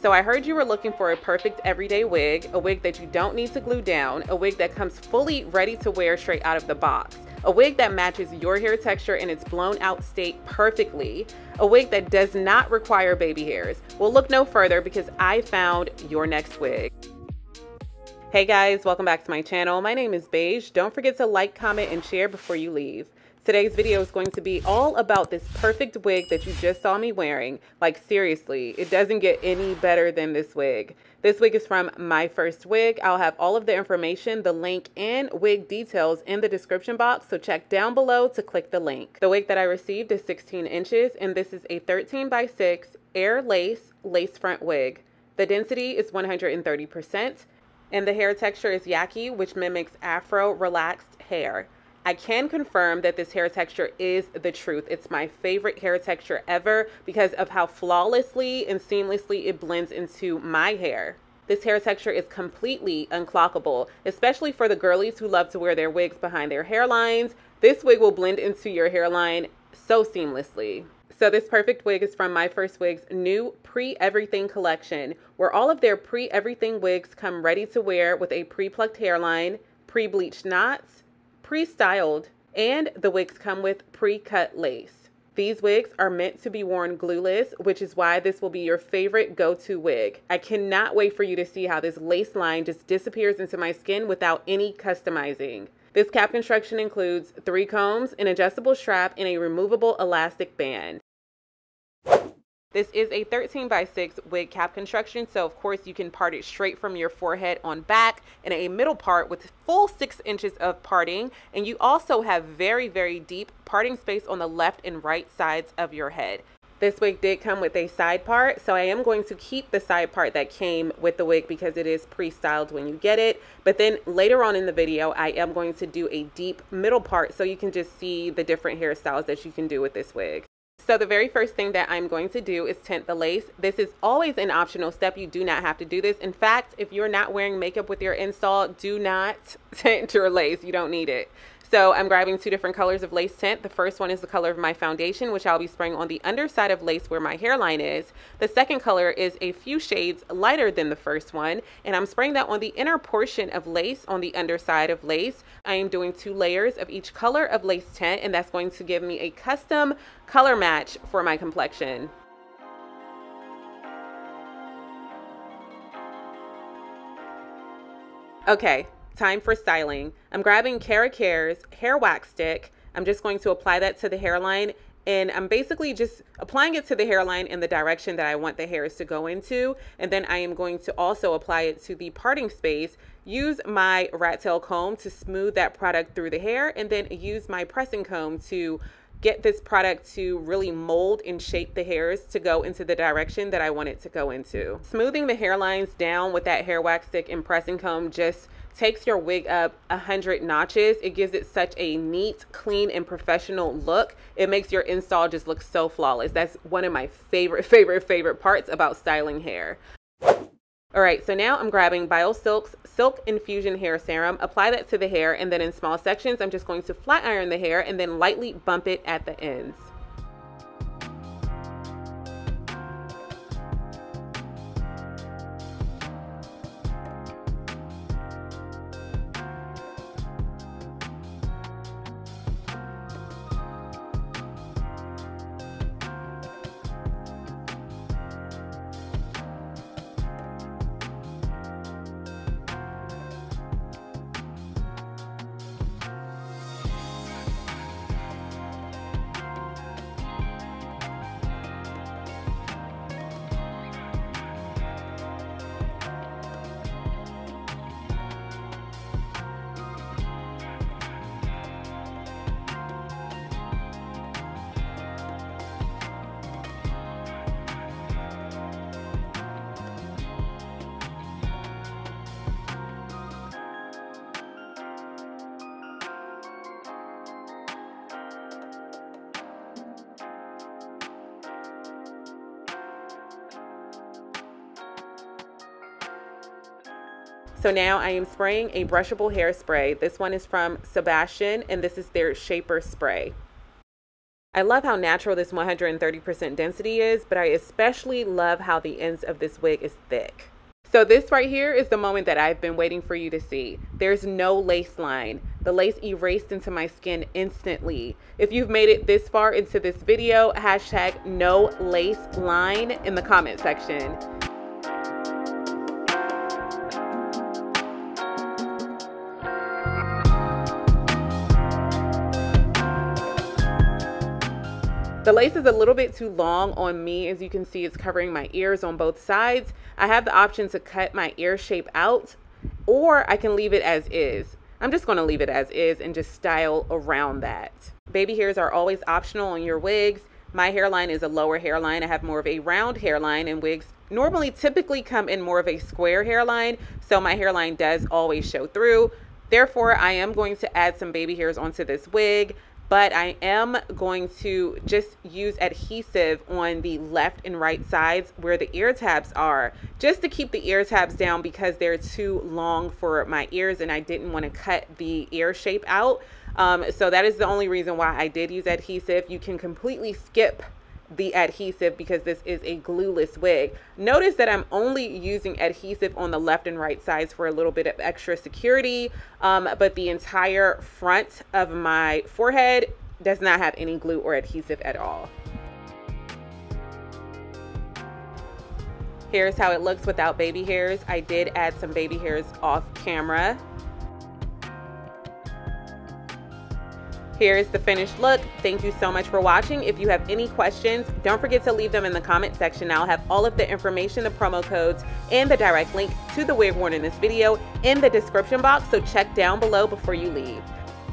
So I heard you were looking for a perfect everyday wig, a wig that you don't need to glue down, a wig that comes fully ready to wear straight out of the box, a wig that matches your hair texture in its blown out state perfectly, a wig that does not require baby hairs. Well, look no further because I found your next wig. Hey guys, welcome back to my channel. My name is Beige. Don't forget to like, comment, and share before you leave. Today's video is going to be all about this perfect wig that you just saw me wearing. Like seriously, it doesn't get any better than this wig. This wig is from MYFIRSTWIG. I'll have all of the information, the link, and wig details in the description box, so check down below to click the link. The wig that I received is 16 inches, and this is a 13x6 air lace front wig. The density is 130%, and the hair texture is Yaki, which mimics Afro relaxed hair. I can confirm that this hair texture is the truth. It's my favorite hair texture ever because of how flawlessly and seamlessly it blends into my hair. This hair texture is completely unclockable, especially for the girlies who love to wear their wigs behind their hairlines. This wig will blend into your hairline so seamlessly. So this perfect wig is from MYFIRSTWIG's new Pre-Everything collection, where all of their pre-everything wigs come ready to wear with a pre-plucked hairline, pre-bleached knots, pre-styled, and the wigs come with pre-cut lace. These wigs are meant to be worn glueless, which is why this will be your favorite go-to wig. I cannot wait for you to see how this lace line just disappears into my skin without any customizing. This cap construction includes 3 combs, an adjustable strap, and a removable elastic band. This is a 13x6 wig cap construction, so of course you can part it straight from your forehead on back in a middle part with full 6 inches of parting, and you also have very, very deep parting space on the left and right sides of your head. This wig did come with a side part, so I am going to keep the side part that came with the wig because it is pre-styled when you get it. But then later on in the video, I am going to do a deep middle part so you can just see the different hairstyles that you can do with this wig. So the very first thing that I'm going to do is tint the lace. This is always an optional step. You do not have to do this. In fact, if you're not wearing makeup with your install, do not tint your lace. You don't need it. So I'm grabbing 2 different colors of lace tint. The first one is the color of my foundation, which I'll be spraying on the underside of lace where my hairline is. The second color is a few shades lighter than the first one, and I'm spraying that on the inner portion of lace on the underside of lace. I am doing 2 layers of each color of lace tint, and that's going to give me a custom color match for my complexion. Okay. Time for styling. I'm grabbing 𝗪𝗪's hair wax stick. I'm just going to apply that to the hairline, and I'm basically just applying it to the hairline in the direction that I want the hairs to go into. And then I am going to also apply it to the parting space. Use my rat tail comb to smooth that product through the hair, and then use my pressing comb to get this product to really mold and shape the hairs to go into the direction that I want it to go into. Smoothing the hairlines down with that hair wax stick and pressing comb just takes your wig up 100 notches. It gives it such a neat, clean, and professional look. It makes your install just look so flawless. That's one of my favorite parts about styling hair. All right, so now I'm grabbing BioSilk's Silk Infusion Hair Serum. Apply that to the hair, and then in small sections, I'm just going to flat iron the hair and then lightly bump it at the ends. So now I am spraying a brushable hairspray. This one is from Sebastian, and this is their Shaper Spray. I love how natural this 130% density is, but I especially love how the ends of this wig is thick. So this right here is the moment that I've been waiting for you to see. There's no lace line. The lace erased into my skin instantly. If you've made it this far into this video, hashtag no lace line in the comment section. The lace is a little bit too long on me. As you can see, it's covering my ears on both sides. I have the option to cut my ear shape out, or I can leave it as is. I'm just going to leave it as is and just style around that. Baby hairs are always optional on your wigs. My hairline is a lower hairline. I have more of a round hairline, and wigs normally typically come in more of a square hairline, so my hairline does always show through. Therefore, I am going to add some baby hairs onto this wig, but I am going to just use adhesive on the left and right sides where the ear tabs are, just to keep the ear tabs down because they're too long for my ears and I didn't want to cut the ear shape out. So that is the only reason why I did use adhesive. You can completely skip the adhesive because this is a glueless wig. Notice that I'm only using adhesive on the left and right sides for a little bit of extra security, but the entire front of my forehead does not have any glue or adhesive at all. Here's how it looks without baby hairs. I did add some baby hairs off camera. Here's the finished look. Thank you so much for watching. If you have any questions, don't forget to leave them in the comment section. I'll have all of the information, the promo codes, and the direct link to the wig worn in this video in the description box, so check down below before you leave.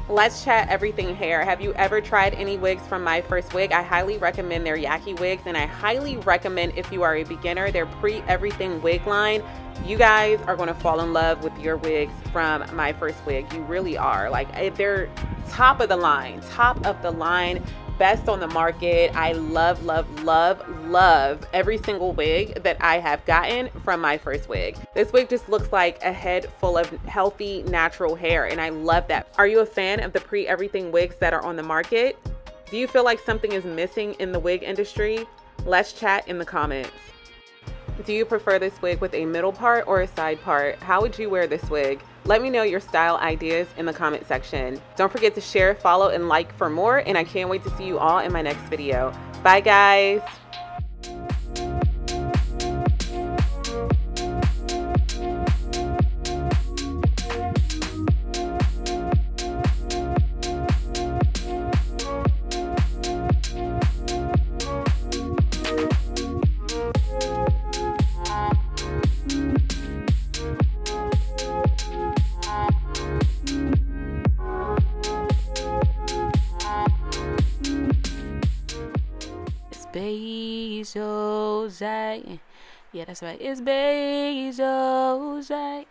Let's chat everything hair. Have you ever tried any wigs from MYFIRSTWIG? I highly recommend their Yaki wigs, and I highly recommend, if you are a beginner, their Pre-everything wig line. You guys are going to fall in love with your wigs from MYFIRSTWIG. You really are. Like, they're top of the line, best on the market. I love, love, love, love every single wig that I have gotten from MYFIRSTWIG. This wig just looks like a head full of healthy, natural hair, and I love that. Are you a fan of the Pre-everything wigs that are on the market? Do you feel like something is missing in the wig industry? Let's chat in the comments. Do you prefer this wig with a middle part or a side part? How would you wear this wig? Let me know your style ideas in the comment section. Don't forget to share, follow, and like for more, and I can't wait to see you all in my next video. Bye, guys. Beige, Ojai. Yeah, that's right. It's Beige, Ojai.